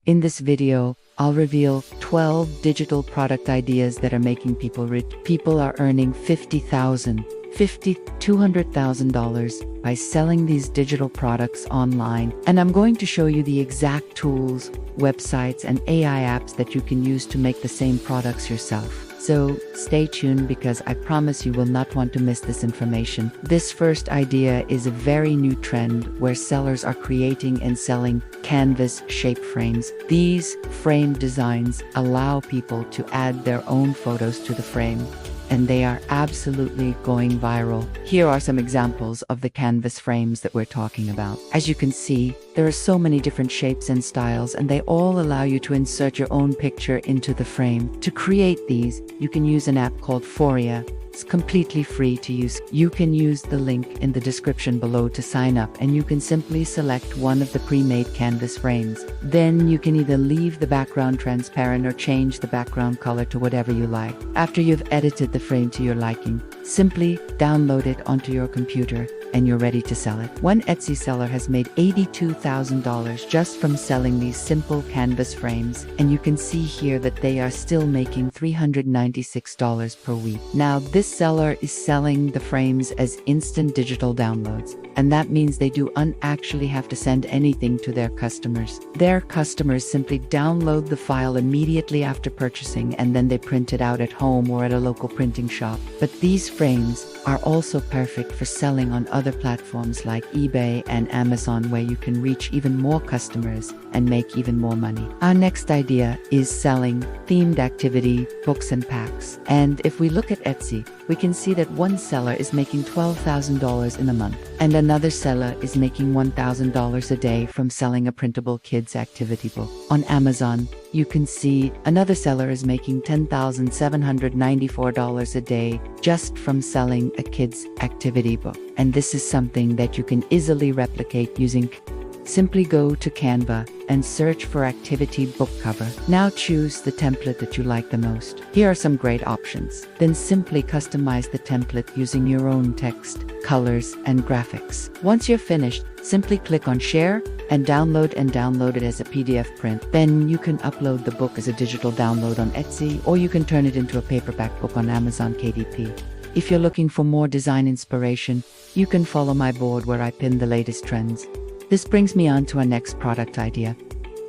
In this video, I'll reveal 12 digital product ideas that are making people rich. People are earning $200,000 by selling these digital products online. And I'm going to show you the exact tools, websites, and AI apps that you can use to make the same products yourself. So stay tuned because I promise you will not want to miss this information. This first idea is a very new trend where sellers are creating and selling canvas shape frames. These frame designs allow people to add their own photos to the frame, and they are absolutely going viral. Here are some examples of the canvas frames that we're talking about. As you can see, there are so many different shapes and styles, and they all allow you to insert your own picture into the frame. To create these, you can use an app called Foria. It's completely free to use. You can use the link in the description below to sign up, and you can simply select one of the pre-made canvas frames. Then you can either leave the background transparent or change the background color to whatever you like. After you've edited the frame to your liking, simply download it onto your computer and you're ready to sell it. One Etsy seller has made $82,000 just from selling these simple canvas frames, and you can see here that they are still making $396 per week. Now, this seller is selling the frames as instant digital downloads, and that means they don't actually have to send anything to their customers. Their customers simply download the file immediately after purchasing, and then they print it out at home or at a local printing shop. But these frames are also perfect for selling on other platforms like eBay and Amazon, where you can reach even more customers and make even more money. Our next idea is selling themed activity books and packs. And if we look at Etsy, we can see that one seller is making $12,000 in a month, and another seller is making $1,000 a day from selling a printable kids activity book. On Amazon, you can see another seller is making $10,794 a day just from selling a kids activity book. And this is something that you can easily replicate using. Simply go to Canva and search for activity book cover. Now choose the template that you like the most. Here are some great options. Then simply customize the template using your own text, colors, and graphics. Once you're finished, simply click on Share and download it as a PDF print. Then you can upload the book as a digital download on Etsy, or you can turn it into a paperback book on Amazon KDP. If you're looking for more design inspiration, you can follow my board where I pin the latest trends. This brings me on to our next product idea,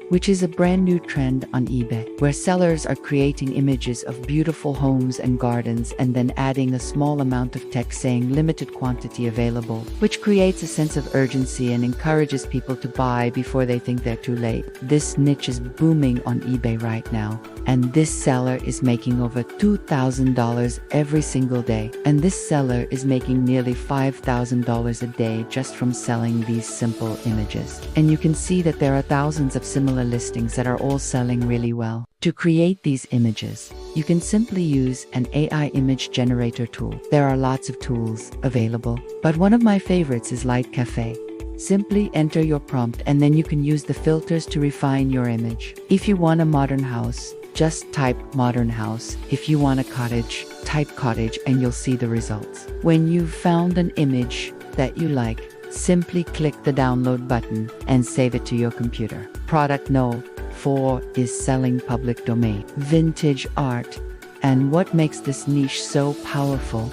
which is a brand new trend on eBay, where sellers are creating images of beautiful homes and gardens and then adding a small amount of text saying limited quantity available, which creates a sense of urgency and encourages people to buy before they think they're too late. This niche is booming on eBay right now, and this seller is making over $2,000 every single day. And this seller is making nearly $5,000 a day just from selling these simple images. And you can see that there are thousands of similar listings that are all selling really well. To create these images, you can simply use an AI image generator tool. There are lots of tools available, but one of my favorites is Light Cafe. Simply enter your prompt and then you can use the filters to refine your image. If you want a modern house, just type modern house. If you want a cottage, type cottage and you'll see the results. When you've found an image that you like, simply click the download button and save it to your computer. Product No. 4 is selling public domain vintage art. And what makes this niche so powerful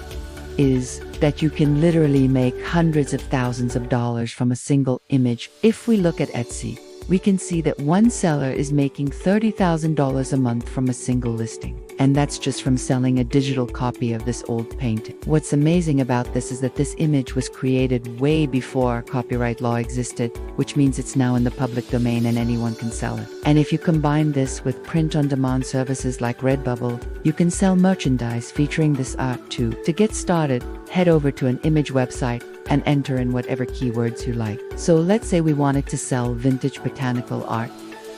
is that you can literally make hundreds of thousands of dollars from a single image. If we look at Etsy, we can see that one seller is making $30,000 a month from a single listing. And that's just from selling a digital copy of this old painting. What's amazing about this is that this image was created way before copyright law existed, which means it's now in the public domain and anyone can sell it. And if you combine this with print-on-demand services like Redbubble, you can sell merchandise featuring this art too. To get started, head over to an image website and enter in whatever keywords you like. So let's say we wanted to sell vintage botanical art.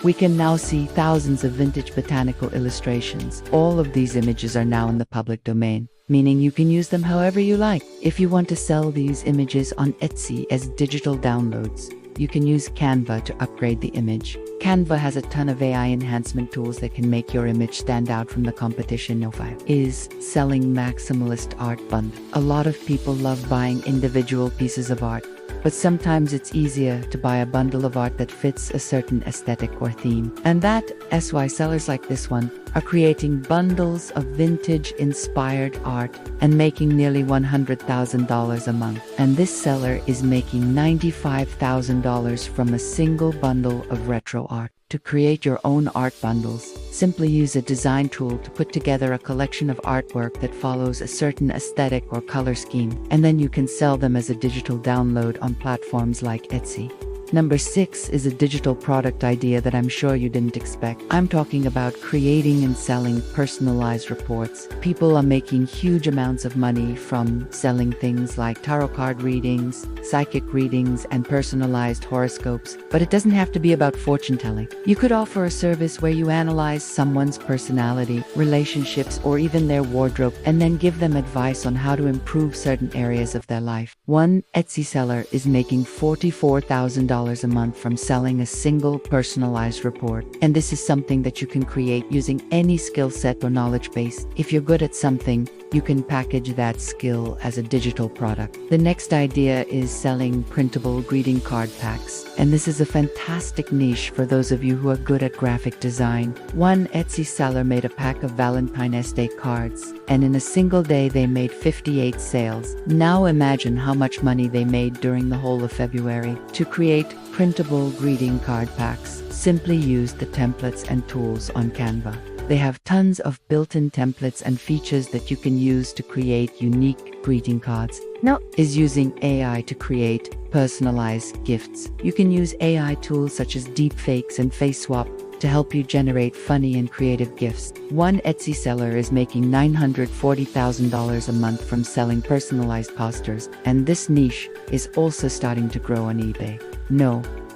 We can now see thousands of vintage botanical illustrations. All of these images are now in the public domain, meaning you can use them however you like. If you want to sell these images on Etsy as digital downloads, you can use Canva to upgrade the image. Canva has a ton of AI enhancement tools that can make your image stand out from the competition. No 5 is selling maximalist art bundle. A lot of people love buying individual pieces of art, but sometimes it's easier to buy a bundle of art that fits a certain aesthetic or theme. And that's why sellers like this one are creating bundles of vintage-inspired art and making nearly $100,000 a month. And this seller is making $95,000 from a single bundle of retro art. To create your own art bundles, simply use a design tool to put together a collection of artwork that follows a certain aesthetic or color scheme, and then you can sell them as a digital download on platforms like Etsy. Number 6 is a digital product idea that I'm sure you didn't expect. I'm talking about creating and selling personalized reports. People are making huge amounts of money from selling things like tarot card readings, psychic readings, and personalized horoscopes, but it doesn't have to be about fortune telling. You could offer a service where you analyze someone's personality, relationships, or even their wardrobe, and then give them advice on how to improve certain areas of their life. One Etsy seller is making $44,000 a month from selling a single personalized report. And this is something that you can create using any skill set or knowledge base. If you're good at something, you can package that skill as a digital product. The next idea is selling printable greeting card packs. And this is a fantastic niche for those of you who are good at graphic design. One Etsy seller made a pack of Valentine's Day cards, and in a single day they made 58 sales. Now imagine how much money they made during the whole of February. To create printable greeting card packs, simply use the templates and tools on Canva. They have tons of built-in templates and features that you can use to create unique greeting cards. Now is using AI to create personalized gifts. You can use AI tools such as deepfakes and face swap to help you generate funny and creative gifts. One Etsy seller is making $940,000 a month from selling personalized posters, and this niche is also starting to grow on eBay.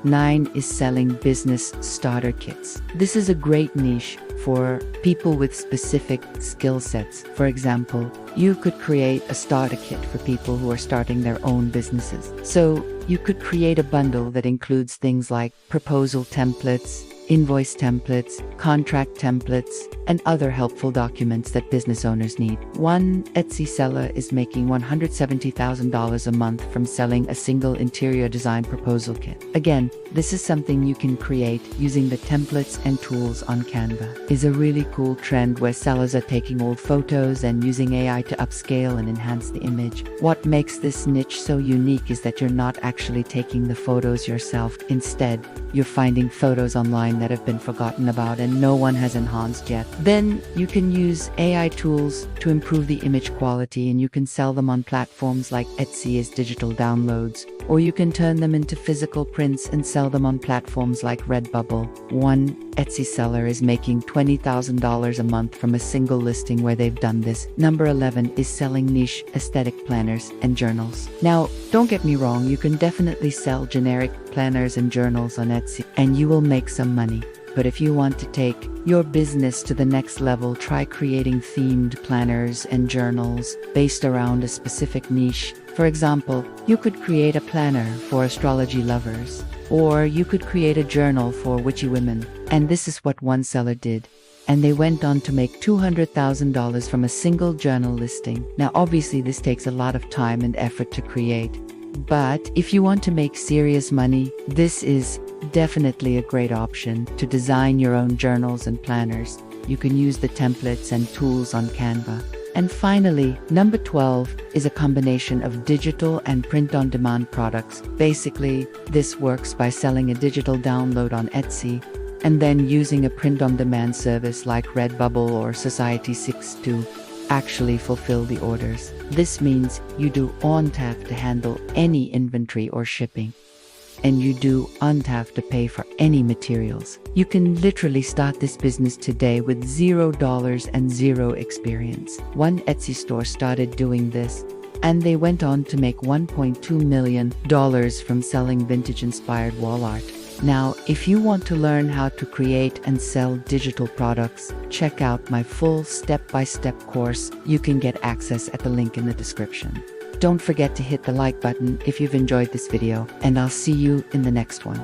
9 is selling business starter kits. This is a great niche for people with specific skill sets. For example, you could create a starter kit for people who are starting their own businesses. So you could create a bundle that includes things like proposal templates, invoice templates, contract templates, and other helpful documents that business owners need. One Etsy seller is making $170,000 a month from selling a single interior design proposal kit. Again, this is something you can create using the templates and tools on Canva. Is a really cool trend where sellers are taking old photos and using AI to upscale and enhance the image. What makes this niche so unique is that you're not actually taking the photos yourself. Instead, you're finding photos online that have been forgotten about and no one has enhanced yet. Then you can use AI tools to improve the image quality, and you can sell them on platforms like Etsy as digital downloads, or you can turn them into physical prints and sell them on platforms like Redbubble. One Etsy seller is making $20,000 a month from a single listing where they've done this. Number 11 is selling niche aesthetic planners and journals. Now, don't get me wrong, you can definitely sell generic planners and journals on Etsy, and you will make some money. But if you want to take your business to the next level, try creating themed planners and journals based around a specific niche. For example, you could create a planner for astrology lovers, or you could create a journal for witchy women. And this is what one seller did. And they went on to make $200,000 from a single journal listing. Now, obviously, this takes a lot of time and effort to create. But if you want to make serious money, this is definitely a great option to design your own journals and planners. You can use the templates and tools on Canva. And finally, number 12 is a combination of digital and print-on-demand products. Basically, this works by selling a digital download on Etsy and then using a print-on-demand service like Redbubble or Society6 to actually fulfill the orders. This means you don't have to handle any inventory or shipping, and you don't have to pay for any materials. You can literally start this business today with $0 and zero experience. One Etsy store started doing this, and they went on to make $1.2 million from selling vintage-inspired wall art. Now, if you want to learn how to create and sell digital products, check out my full step-by-step course. You can get access at the link in the description. Don't forget to hit the like button if you've enjoyed this video, and I'll see you in the next one.